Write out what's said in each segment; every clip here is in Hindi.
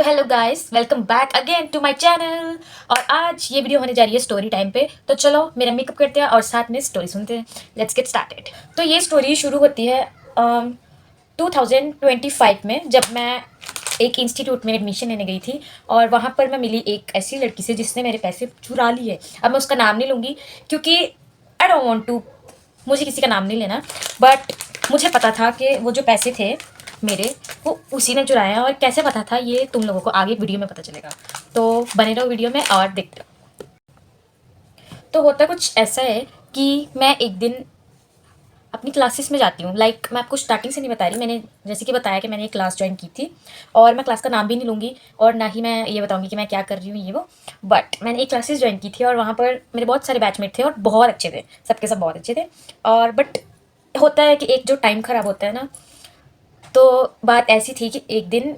तो hello guys, welcome back again to my channel. और आज ये वीडियो होने जा रही है स्टोरी टाइम पे। तो चलो मेरा मेकअप करते हैं और साथ में स्टोरी सुनते हैं। Let's get started. तो ये स्टोरी शुरू होती है 2025 में, जब मैं एक इंस्टीट्यूट में एडमिशन लेने गई थी। और वहाँ पर मैं मिली एक ऐसी लड़की से जिसने मेरे पैसे चुरा लिए। अब मैं उसका नाम नहीं लूँगी क्योंकि आई डोंट वांट टू, मुझे किसी का नाम नहीं लेना। बट मुझे पता था कि वो जो पैसे थे मेरे, वो उसी ने चुराया है। और कैसे पता था ये तुम लोगों को आगे वीडियो में पता चलेगा। तो बने रहो वीडियो में और देखते रहो। तो होता कुछ ऐसा है कि मैं एक दिन अपनी क्लासेस में जाती हूँ। मैं आपको स्टार्टिंग से नहीं बता रही, मैंने जैसे कि बताया कि मैंने एक क्लास ज्वाइन की थी। और मैं क्लास का नाम भी नहीं लूँगी और ना ही मैं ये बताऊँगी कि मैं क्या कर रही हूँ ये वो। बट मैंने एक क्लासेस ज्वाइन की थी और वहाँ पर मेरे बहुत सारे बैचमेट थे और बहुत अच्छे थे, सबके सब बहुत अच्छे थे। और बट होता है कि एक जो टाइम ख़राब होता है ना, तो बात ऐसी थी कि एक दिन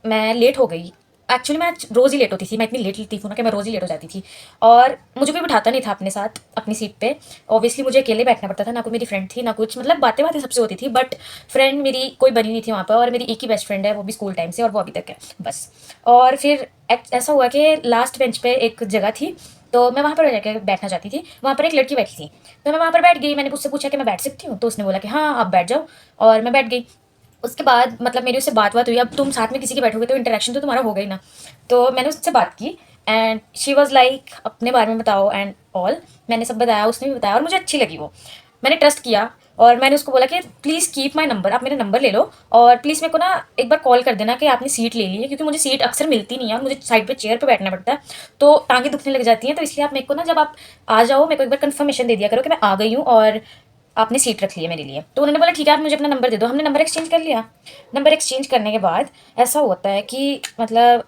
मैं लेट हो गई। एक्चुअली मैं रोज़ ही लेट होती थी, मैं इतनी लेट हूँ ना कि मैं रोज़ ही लेट हो जाती थी। और मुझे कोई बिठाता नहीं था अपने साथ अपनी सीट पे। ऑब्वियसली मुझे अकेले बैठना पड़ता था, ना कोई मेरी फ्रेंड थी ना कुछ, मतलब बातें बातें सबसे होती थी बट फ्रेंड मेरी कोई बनी नहीं थी वहाँ पर। और मेरी एक ही बेस्ट फ्रेंड है, वो भी स्कूल टाइम से, और वो अभी तक है बस। और फिर ऐसा हुआ कि लास्ट बेंच पे एक जगह थी, तो मैं वहाँ पर जाकर बैठना चाहती थी। वहाँ पर एक लड़की बैठी थी, तो मैं वहाँ पर बैठ गई। मैंने उससे पूछा कि मैं बैठ सकती हूँ, तो उसने बोला कि हाँ आप बैठ जाओ। और मैं बैठ गई। उसके बाद मतलब मेरी उससे बात हुई। अब तुम साथ में किसी के बैठोगे तो इंटरेक्शन तो तुम्हारा होगा ही ना। तो मैंने उससे बात की एंड शी वॉज लाइक अपने बारे में बताओ एंड ऑल। मैंने सब बताया, उसने भी बताया और मुझे अच्छी लगी वो। मैंने ट्रस्ट किया और मैंने उसको बोला कि प्लीज़ कीप माई नंबर, आप मेरा नंबर ले लो और प्लीज़ मेरे को ना एक बार कॉल कर देना कि आपने सीट ले ली है, क्योंकि मुझे सीट अक्सर मिलती नहीं है और मुझे साइड पे चेयर पे बैठना पड़ता है, तो टांगे दुखने लग जाती हैं। तो इसलिए आप मेरे को ना, जब आप आ जाओ, मेरे को एक बार कंफर्मेशन दे दिया करो कि मैं आ गई हूँ और आपने सीट रख ली है मेरे लिए। तो उन्होंने बोला ठीक है, आप मुझे अपना नंबर दे दो। हमने नंबर एक्सचेंज कर लिया। नंबर एक्सचेंज करने के बाद ऐसा होता है कि मतलब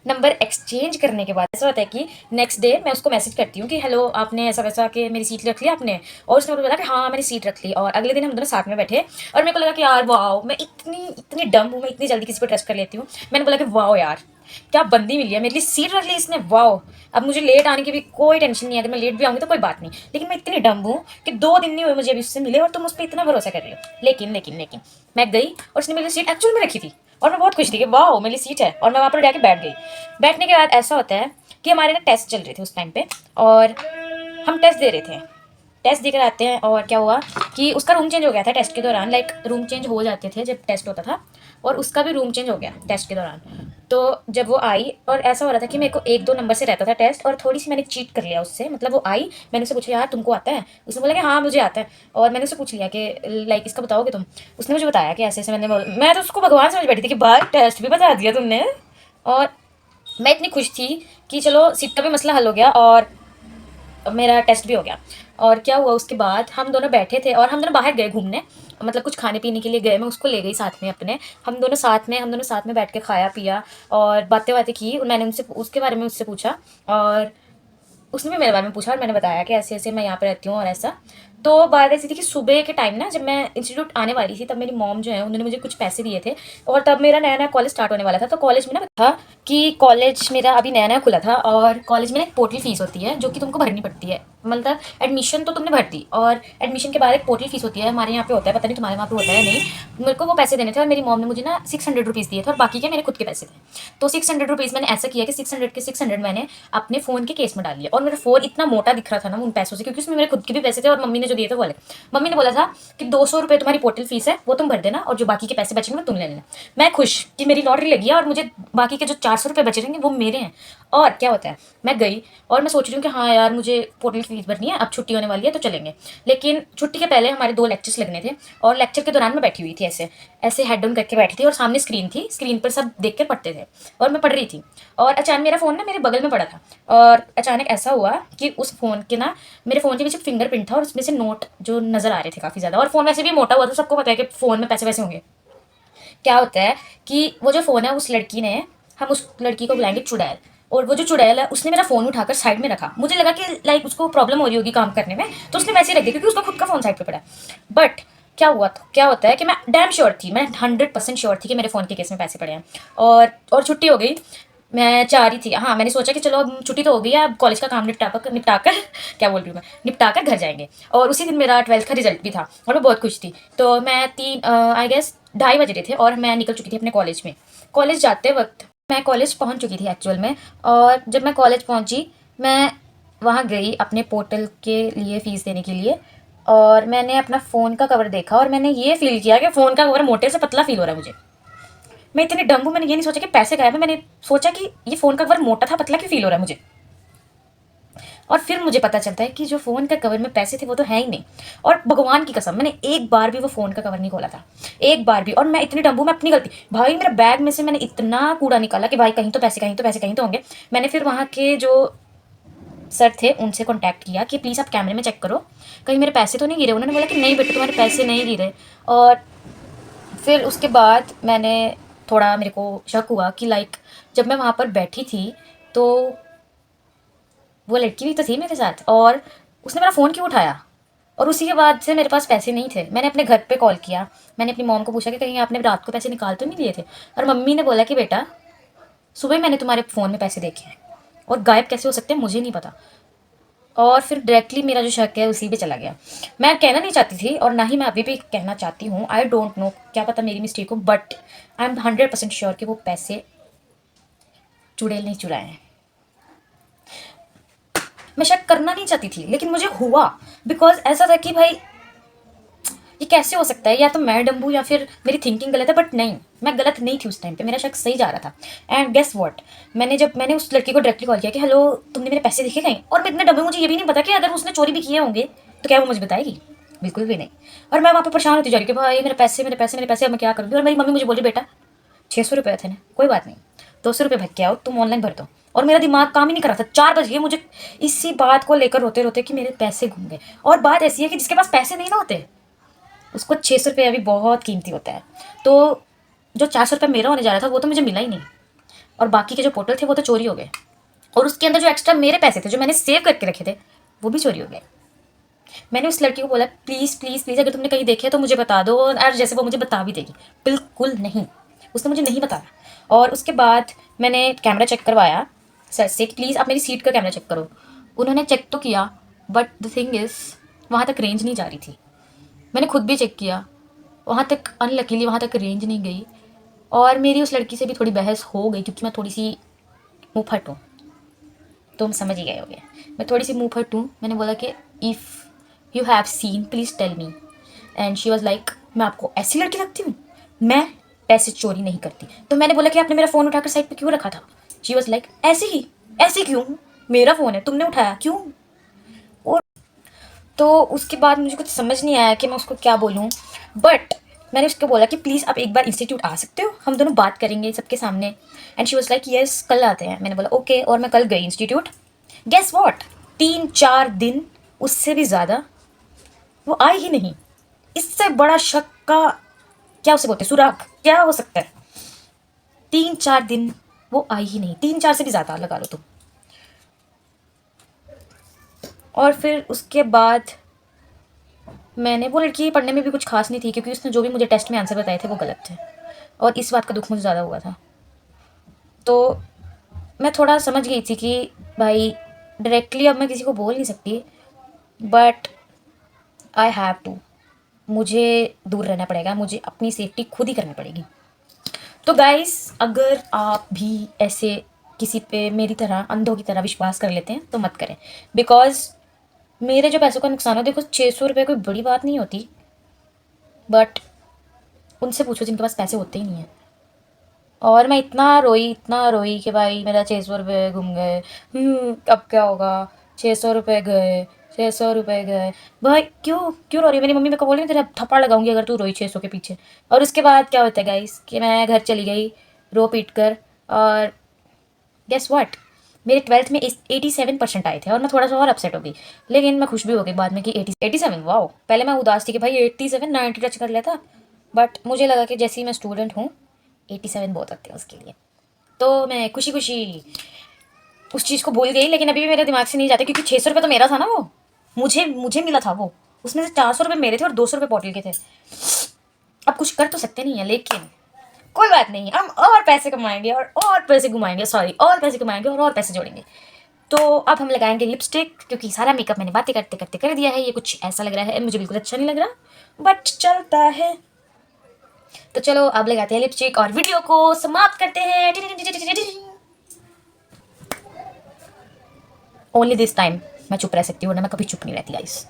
नंबर एक्सचेंज करने के बाद ऐसा होता है कि नेक्स्ट डे मैं उसको मैसेज करती हूँ कि हेलो, आपने ऐसा वैसा कि मेरी सीट रख ली आपने। और उसने मुझे बोला कि हाँ मैंने सीट रख ली। और अगले दिन हम दोनों साथ में बैठे और मेरे को लगा कि यार वाओ, मैं इतनी इतनी डम हूँ, मैं इतनी जल्दी किसी को ट्रस्ट कर लेती हूँ। मैंने बोला कि वाओ यार, क्या बंदी मिली है, मेरे लिए सीट रख ली इसने, वाओ। अब मुझे लेट आने की भी कोई टेंशन नहीं है, अगर मैं लेट भी आऊँगी तो कोई बात नहीं। लेकिन मैं इतनी डम हूँ कि 2 दिन नहीं हुए मुझे अभी उससे मिले और तुम उस पर इतना भरोसा कर रही हो। लेकिन लेकिन लेकिन मैं गई और उसने मेरी सीट एक्चुअल में रखी थी और मैं बहुत खुश थी कि वाह मेरी सीट है। और मैं वहाँ पर जाके बैठ गई। बैठने के बाद ऐसा होता है कि हमारे ना टेस्ट चल रहे थे उस टाइम पे और हम टेस्ट दे रहे थे। टेस्ट देकर आते हैं और क्या हुआ कि उसका रूम चेंज हो गया था टेस्ट के दौरान। रूम चेंज हो जाते थे जब टेस्ट होता था, और उसका भी रूम चेंज हो गया टेस्ट के दौरान। तो जब वो आई और ऐसा हो रहा था कि मेरे को 1-2 नंबर से रहता था टेस्ट, और थोड़ी सी मैंने चीट कर लिया उससे। मतलब वो आई, मैंने उससे पूछा यार तुमको आता है? उसने बोला कि हाँ मुझे आता है। और मैंने उससे पूछ लिया कि लाइक इसका बताओगे तुम? उसने मुझे बताया कि ऐसे ऐसे। मैं तो उसको भगवान समझ बैठी थी कि बाहर टेस्ट भी बता दिया तुमने। और मैं इतनी खुश थी कि चलो सीट का भी मसला हल हो गया और मेरा टेस्ट भी हो गया। और क्या हुआ उसके बाद, हम दोनों बैठे थे और हम दोनों बाहर गए घूमने, मतलब कुछ खाने पीने के लिए गए। मैं उसको ले गई साथ में अपने। हम दोनों साथ में बैठ के खाया पिया और बातें बातें की। मैंने उनसे उसके बारे में उससे पूछा और उसने भी मेरे बारे में पूछा और मैंने बताया कि ऐसे ऐसे मैं यहाँ पे रहती हूँ और ऐसा। तो बात ऐसी थी कि सुबह के टाइम ना, जब मैं इंस्टीट्यूट आने वाली थी, तब मेरी मॉम जो है उन्होंने मुझे कुछ पैसे दिए थे। और तब मेरा नया नया कॉलेज स्टार्ट होने वाला था। तो कॉलेज में ना था कि कॉलेज मेरा अभी नया नया खुला था और कॉलेज में ना एक पोर्टल फीस होती है जो कि तुमको भरनी पड़ती है। मतलब एडमिशन तो तुमने भर दी और एडमिशन के बाद एक पोर्टल फीस होती है। हमारे यहाँ पे होता है, पता नहीं तुम्हारे वहाँ पे होता है नहीं। मेरे को वो पैसे देने थे और मेरी मॉम ने मुझे ना 600 रुपीज़ दिए थे और बाकी के मेरे खुद के पैसे थे। तो 600 रुपीज़ मैंने ऐसा किया कि 600 मैंने अपने फ़ोन के केस में डाल लिया। और मेरा फ़ोन इतना मोटा दिख रहा था ना उन पैसों से, क्योंकि उसमें मेरे खुद के भी पैसे थे और मम्मी ने जो दिए थे वो वाले। मम्मी ने बोला था कि 200 रुपये तुम्हारी पोर्टल फीस है, वो तुम भर देना और जो बाकी के पैसे बचेंगे वो तुम ले लेना। मैं खुश कि मेरी लॉटरी लगी है और मुझे बाकी के जो 400 रुपये बचे रहेंगे वो मेरे हैं। और क्या होता है, मैं गई और मैं सोच रही हूँ कि हाँ यार मुझे पोर्टल फीस भरनी है, अब छुट्टी होने वाली है तो चलेंगे। लेकिन छुट्टी के पहले हमारे 2 लेक्चर्स लगने थे और लेक्चर के दौरान मैं बैठी हुई थी, ऐसे ऐसे हेड डाउन करके बैठी थी और सामने स्क्रीन थी, स्क्रीन पर सब देख कर पढ़ते थे और मैं पढ़ रही थी। और अचानक मेरा फ़ोन ना मेरे बगल में पड़ा था और अचानक ऐसा हुआ कि उस फ़ोन के ना, मेरे फ़ोन के पीछे फिंगरप्रिंट था और उसमें से नोट जो नज़र आ रहे थे काफ़ी ज़्यादा। और फ़ोन वैसे भी मोटा हुआ था, सबको पता है कि फ़ोन में पैसे वैसे होंगे। क्या होता है कि वो जो फ़ोन है उस लड़की ने, हम उस लड़की को बुलाएंगे चुड़ैल, और वो जो चुड़ैल है उसने मेरा फ़ोन उठाकर साइड में रखा। मुझे लगा कि लाइक उसको प्रॉब्लम हो रही होगी काम करने में, तो उसने वैसे ही रख दिया क्योंकि उसका खुद का फ़ोन साइड पे पड़ा है। बट क्या होता है कि मैं डैम श्योर थी, मैं 100% श्योर थी कि मेरे फ़ोन के केस में पैसे पड़े हैं। और छुट्टी हो गई। मैं चाह रही थी, हाँ मैंने सोचा कि चलो अब छुट्टी तो हो गई है, अब कॉलेज का काम निपटा कर क्या बोल रही हूँ मैं, निपटा कर घर जाएंगे। और उसी दिन मेरा 12th का रिजल्ट भी था और मैं बहुत खुश थी। तो मैं 3 आई गेस ढाई बज रहे थे और मैं निकल चुकी थी अपने कॉलेज में। कॉलेज जाते वक्त मैं कॉलेज पहुंच चुकी थी एक्चुअल में। और जब मैं कॉलेज पहुंची, मैं वहां गई अपने पोर्टल के लिए फ़ीस देने के लिए, और मैंने अपना फ़ोन का कवर देखा और मैंने ये फ़ील किया कि फ़ोन का कवर मोटे से पतला फ़ील हो रहा है मुझे। मैं इतनी डम्ब हूँ, मैंने ये नहीं सोचा कि पैसे गायब है, मैंने सोचा कि ये फ़ोन का कवर मोटा था, पतला क्यों फ़ील हो रहा है मुझे। और फिर मुझे पता चलता है कि जो फ़ोन का कवर में पैसे थे वो तो है ही नहीं। और भगवान की कसम, मैंने एक बार भी वो फ़ोन का कवर नहीं खोला था, एक बार भी। और मैं इतनी डम्बू, मैं अपनी गलती, भाई मेरे बैग में से मैंने इतना कूड़ा निकाला कि भाई कहीं तो पैसे, कहीं तो पैसे, कहीं तो होंगे। मैंने फिर वहाँ के जो सर थे उनसे कॉन्टैक्ट किया कि प्लीज़ आप कैमरे में चेक करो, कहीं मेरे पैसे तो नहीं गिरे। उन्होंने बोला कि नहीं बेटा, तुम्हारे पैसे नहीं गिरे। और फिर उसके बाद मैंने थोड़ा, मेरे को शक हुआ कि लाइक जब मैं वहाँ पर बैठी थी तो वो लड़की भी तो थी मेरे साथ, और उसने मेरा फ़ोन क्यों उठाया। और उसी के बाद से मेरे पास पैसे नहीं थे। मैंने अपने घर पे कॉल किया, मैंने अपनी मॉम को पूछा कि कहीं आपने रात को पैसे निकाल तो नहीं लिए थे। और मम्मी ने बोला कि बेटा सुबह मैंने तुम्हारे फ़ोन में पैसे देखे हैं, और गायब कैसे हो सकते हैं मुझे नहीं पता। और फिर डायरेक्टली मेरा जो शक है उसी पे चला गया। मैं कहना नहीं चाहती थी और ना ही मैं अभी भी कहना चाहती हूँ, आई डोंट नो, क्या पता मेरी मिस्टेक हो, बट आई एम 100% श्योर कि वो पैसे चुड़ैल नहीं चुराए हैं। मैं शक करना नहीं चाहती थी लेकिन मुझे हुआ, बिकॉज ऐसा था कि भाई ये कैसे हो सकता है, या तो मैं डम्बू या फिर मेरी थिंकिंग गलत है। बट नहीं, मैं गलत नहीं थी उस टाइम पे, मेरा शक सही जा रहा था। एंड गेस व्हाट, मैंने उस लड़की को डायरेक्टली कॉल किया कि हेलो, तुमने मेरे पैसे देखे कहीं। और मैं इतने डम्बू, मुझे ये भी नहीं पता कि अगर उसने चोरी भी किए होंगे तो क्या वो मुझे बताएगी, बिल्कुल भी नहीं। और मैं वहाँ पर परेशान होती जा रही कि भाई मेरे पैसे, मेरे पैसे, मेरे पैसे, अब मैं क्या करूँगी। और मेरी मम्मी मुझे बोली बेटा 600 रुपये थे ना, कोई बात नहीं, 200 रुपये भग के आओ, तुम ऑनलाइन भर दो। और मेरा दिमाग काम ही नहीं कर रहा था, 4 बज गए मुझे इसी बात को लेकर रोते रोते कि मेरे पैसे घूम गए। और बात ऐसी है कि जिसके पास पैसे नहीं ना होते उसको 600 रुपये अभी बहुत कीमती होता है। तो जो 400 रुपये मेरा होने जा रहा था वो तो मुझे मिला ही नहीं, और बाकी के जो पोर्टल थे वो तो चोरी हो गए। और उसके अंदर जो एक्स्ट्रा मेरे पैसे थे जो मैंने सेव करके रखे थे वो भी चोरी हो गए। मैंने उस लड़की को बोला प्लीज़ प्लीज़ प्लीज़, अगर तुमने कहीं देखे तो मुझे बता दो। और जैसे वो मुझे बता भी देगी, बिल्कुल नहीं, उसने मुझे नहीं बताया। और उसके बाद मैंने कैमरा चेक करवाया सर से, प्लीज़ आप मेरी सीट का कैमरा चेक करो। उन्होंने चेक तो किया, बट द थिंग इज़ वहाँ तक रेंज नहीं जा रही थी। मैंने खुद भी चेक किया, वहाँ तक अनलकीली वहाँ तक रेंज नहीं गई। और मेरी उस लड़की से भी थोड़ी बहस हो गई क्योंकि मैं थोड़ी सी मुँहफट हूँ, तो हम समझ ही गए होगे। मैं थोड़ी सी मुँहफट हूँ। मैंने बोला कि if you have seen please tell me. And she was like मैं आपको ऐसी लड़की लगती हूँ, मैं पैसे चोरी नहीं करती। तो मैंने बोला कि आपने मेरा फ़ोन उठाकर साइड पे क्यों रखा था। शी वॉज लाइक ऐसे ही, ऐसे क्यों, मेरा फ़ोन है, तुमने उठाया क्यों। और तो उसके बाद मुझे कुछ समझ नहीं आया कि मैं उसको क्या बोलूँ। बट मैंने उसको बोला कि प्लीज़ आप एक बार इंस्टीट्यूट आ सकते हो, हम दोनों बात करेंगे सबके सामने। And she was like yes कल आते हैं। मैंने बोला ओके, और मैं कल गई इंस्टीट्यूट। गेस वॉट, 3-4 दिन, उससे भी ज़्यादा वो आई ही नहीं। इससे बड़ा शक का क्या उसे बोलते हैं, सुराग क्या हो सकता है। 3-4 दिन वो आई ही नहीं, 3-4 से भी ज़्यादा लगा लो तुम। और फिर उसके बाद मैंने, वो लड़की पढ़ने में भी कुछ खास नहीं थी क्योंकि उसने जो भी मुझे टेस्ट में आंसर बताए थे वो गलत थे, और इस बात का दुख मुझे ज़्यादा हुआ था। तो मैं थोड़ा समझ गई थी कि भाई डायरेक्टली अब मैं किसी को बोल नहीं सकती, बट आई हैव टू, मुझे दूर रहना पड़ेगा, मुझे अपनी सेफ्टी खुद ही करनी पड़ेगी। तो गाइस, अगर आप भी ऐसे किसी पे मेरी तरह अंधों की तरह विश्वास कर लेते हैं तो मत करें, बिकॉज मेरे जो पैसों का नुकसान हो, देखो 600 रुपये कोई बड़ी बात नहीं होती, बट उनसे पूछो जिनके पास पैसे होते ही नहीं हैं। और मैं इतना रोई कि भाई मेरा 600 रुपये गुम गए, अब क्या होगा, 600 रुपये गए, 600 रुपये गए। भाई क्यों क्यों रो रही है। मेरी मम्मी मेरे को बोली मैं तेरा थप्पड़ लगाऊंगी अगर तू रोई 600 के पीछे। और उसके बाद क्या होता है गाइस कि मैं घर चली गई रो पीट कर, और गेस व्हाट, मेरे 12th में 87% आए थे, और मैं थोड़ा सा और अपसेट हो गई। लेकिन मैं खुश भी हो गई बाद में कि 87, वाओ। पहले मैं उदास थी कि भाई 87 90 टच कर लेता, बट मुझे लगा कि जैसे ही मैं स्टूडेंट हूँ 87 बहुत आते हैं उसके लिए। तो मैं खुशी खुशी उस चीज़ को भूल गई, लेकिन अभी भी मेरे दिमाग से नहीं जाता क्योंकि 600 रुपये तो मेरा था ना, वो मुझे मुझे मिला था वो, उसमें से 400 रुपये मेरे थे और 200 रुपये पोर्टल के थे। अब कुछ कर तो सकते नहीं है, लेकिन कोई बात नहीं, हम और पैसे कमाएंगे और पैसे घुमाएंगे, सॉरी, और पैसे कमाएंगे और पैसे जोड़ेंगे। तो अब हम लगाएंगे लिपस्टिक, क्योंकि सारा मेकअप मैंने बातें करते करते कर दिया है। ये कुछ ऐसा लग रहा है, मुझे बिल्कुल अच्छा नहीं लग रहा, बट चलता है। तो चलो अब लगाते हैं लिपस्टिक और वीडियो को समाप्त करते हैं। ओनली दिस टाइम मैं चुप रह सकती हूँ, वरना मैं कभी चुप नहीं रहती गाइस।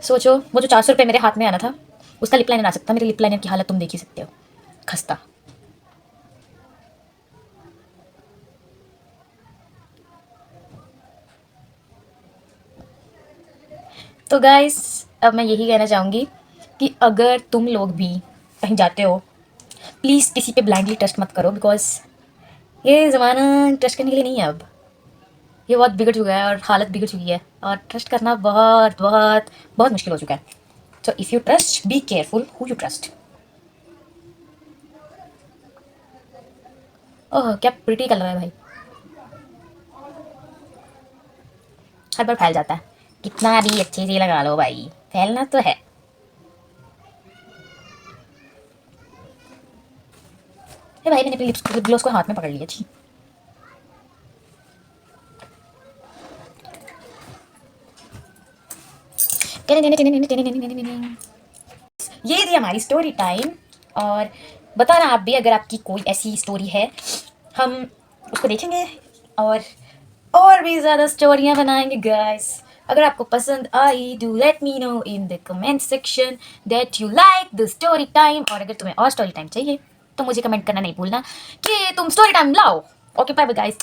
सोचो वो जो 400 रुपये मेरे हाथ में आना था, उसका लिप लाइनर आ सकता। मेरे लिप लाइनर की हालत तुम देख ही सकते हो, खस्ता। तो गाइस अब मैं यही कहना चाहूँगी कि अगर तुम लोग भी कहीं जाते हो, प्लीज़ किसी पे ब्लाइंडली ट्रस्ट मत करो, बिकॉज ये ज़माना ट्रस्ट करने के लिए नहीं है अब। ये बहुत बिगड़ चुका है और हालत बिगड़ चुकी है, और ट्रस्ट करना बहुत बहुत बहुत मुश्किल हो चुका है। So if you trust, be careful who you trust. Oh क्या प्रिटी कलर है भाई, हर बार फैल जाता है। कितना भी अच्छे से लगा लो भाई, फैलना तो है। अरे भाई मैंने अपनी लिप ग्लोस को हाथ में पकड़ लिया। छी, ये थी हमारी स्टोरी टाइम। और बताना आप भी अगर आपकी कोई ऐसी स्टोरी है, हम उसको देखेंगे और भी ज़्यादा स्टोरियाँ बनाएंगे गाइस। अगर आपको पसंद आई, do let me know in the comment section that you like the story time. और अगर तुम्हें और स्टोरी टाइम चाहिए तो मुझे कमेंट करना नहीं भूलना कि तुम स्टोरी टाइम लाओ। Okay bye bye guys.